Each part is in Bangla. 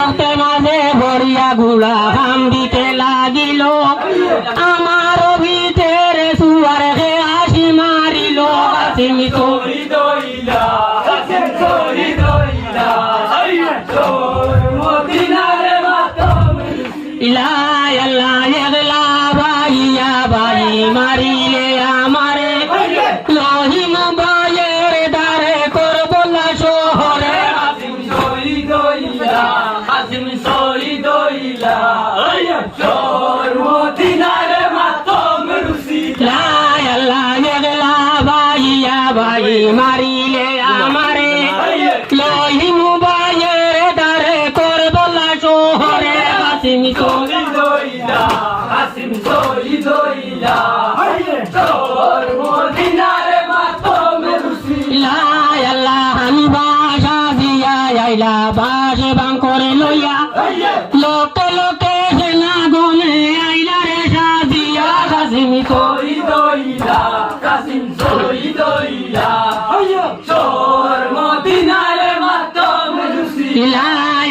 রক্তে মাঝে ভরিয়া গুড়া ঘাম দিতে লাগিল আমার ভিতরে সুয়ার হে হাসি মারিল কাসিম শহীদ হইলা কাসিম শহীদ হইলা তোর মদিনার মাতম ইলা আল্লাহ ইগলা ভাইয়া ভাই মারিলে আমারে রহিম ভাইয়ের দারে করবলা শহরে কাসিম শহীদ হইলা কাসিম শহীদ হইলা তোর মদিনার মাতম রুসিলা আল্লাহ ইগলা ভাইয়া ভাই মারিলে আমারে রহিম ভাইয়ের দারে করবলা শহরে কাসিম শহীদ হইলা কাসিম শহীদ হইলা তোর মদিনার মাতম রুসিলা আল্লাহ আমি বাসা দিয়া আইলা বাস বাং করে লইয়া লোকে লোকে সেনা গনে আইলা রে সাজিয়া কাসিম শহীদ হইলা কাসিম শহীদ হইলা তোর মদিনার মাতম রুসিলা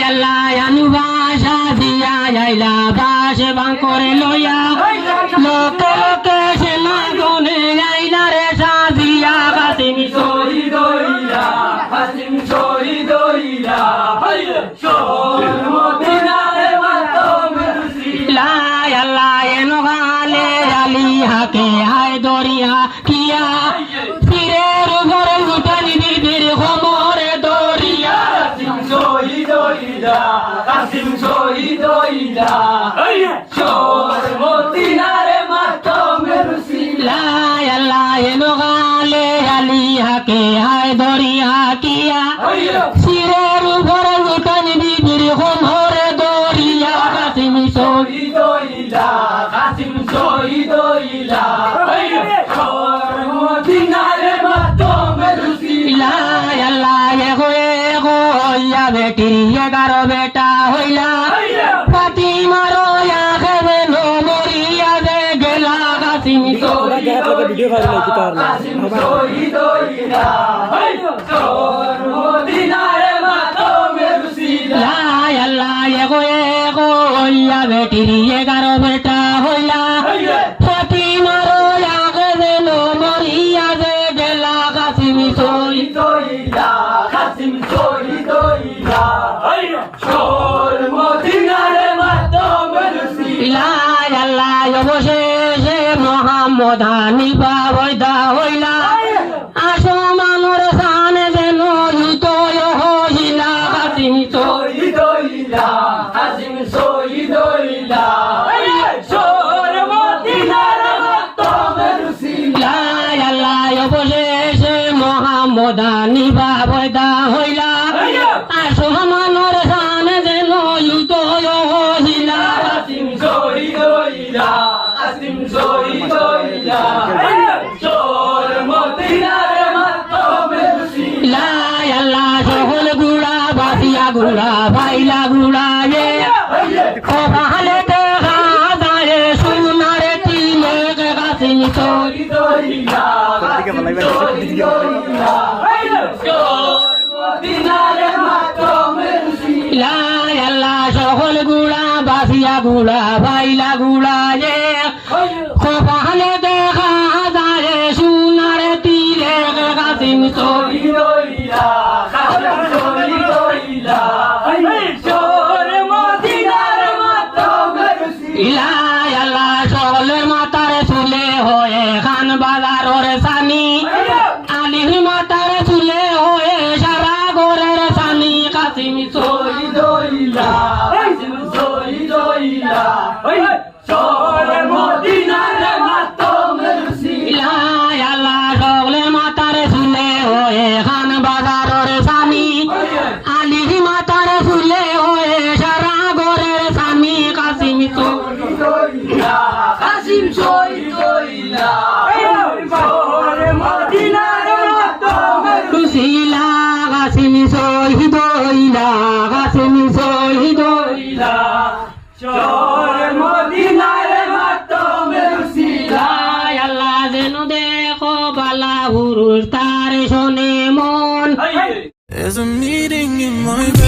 আল্লাহ আমি বাসা দিয়া আইলা বাস বাং করে লইয়া লোকে লোকে সেনা গনে আইলা রে সাজিয়া কাসিম শহীদ হইলা কাসিম শহীদ হইলা তোর মদিনার মাতম রুসিলা আল্লাহ এনো গালে আলী হাকে হায় দরিয়া কিয়া ফিরের উপর উঠানি বিবির খবরে দরিয়া কাসিম শহীদ হইলা কাসিম শহীদ হইলা তোর মদিনার মাতম রুসিলা আল্লাহ এনো গালে আলী হাকে হায় দরিয়া কিয়া ফিরের উপর উঠানি বিবির খবরে দরিয়া কাসিম শহীদ হইলা কাসিম শহীদ হইলা তোর মদিনার মাতম রুসিলা আল্লাহ এগো এগো হইয়া বেটির 11 বেটা হইলা ফাতিমার আখে নো মরিয়া দে গেলা কাসিম শহীদ কাসিম শহীদ হইলা তোর মদিনার মাতম রুসিলা আল্লাহ এগো এগো হইয়া বেটির 11 বেটা হইলা ফাতিমার আখে নো মরিয়া দে গেলা কাসিম শহীদ হইলা কাসিম শহীদ হইলা তোর মদিনার মাতম রুসিলা আল্লাহ অবশেষে মোহাম্মদ হানিফা বৈদা হইলা আসমানোর সানে যেন উদয় হইলা কাসিম শহীদ হইলা কাসিম শহীদ হইলা তোর মদিনার মাতম রুসিলা আল্লাহ অবশেষে মোহাম্মদ হানিফা বৈদা হইলা আসমানোর সানে যেন উদয় হইলা কাসিম শহীদ হইলা কাসিম শহীদ হইলা তোর মদিনার মাতম রুসিলা আল্লাহ সকল গুড়া বাসিয়া গুড়া ভাইলা গুড়া রে কপালে দেখা যায় সোনার তিলে কাসিম শহীদ হইলা কাসিম শহীদ হইলা তোর মদিনার মাতম রুসিলা আল্লাহ সকল গুড়া বাসিয়া গুড়া ভাইলা গুড়া রে কপালে দেখা যায় সোনার তিলে কাসিম শহীদ হইলা কাসিম শহীদ হইলা তোর মদিনার মাতম রুসিলা আল্লাহ সকলের মাতার চুলে হয়ে খান বাজারের সানি আলির মাতার চুলে হয়ে সারা ঘরের সানি কাসিম শহীদ হইলা কাসিম শহীদ হইলা তোর মদিনার মাতম রুসিলা আল্লাহ সকলের মাতার চুলে হয়ে খান বাজারের সানি আলির মাতার চুলে হয়ে সারা ঘরের সানি কাসিম শহীদ হইলা কাসিম শহীদ হইলা তোর মদিনার মাতম রুসিলা কাসিম শহীদ হইলা কাসিম শহীদ হইলা তোর মদিনার মাতম রুসিলা আল্লাহ যেন দেখো বালা পুরুষ তার শোনে মন There's a meeting in my bed.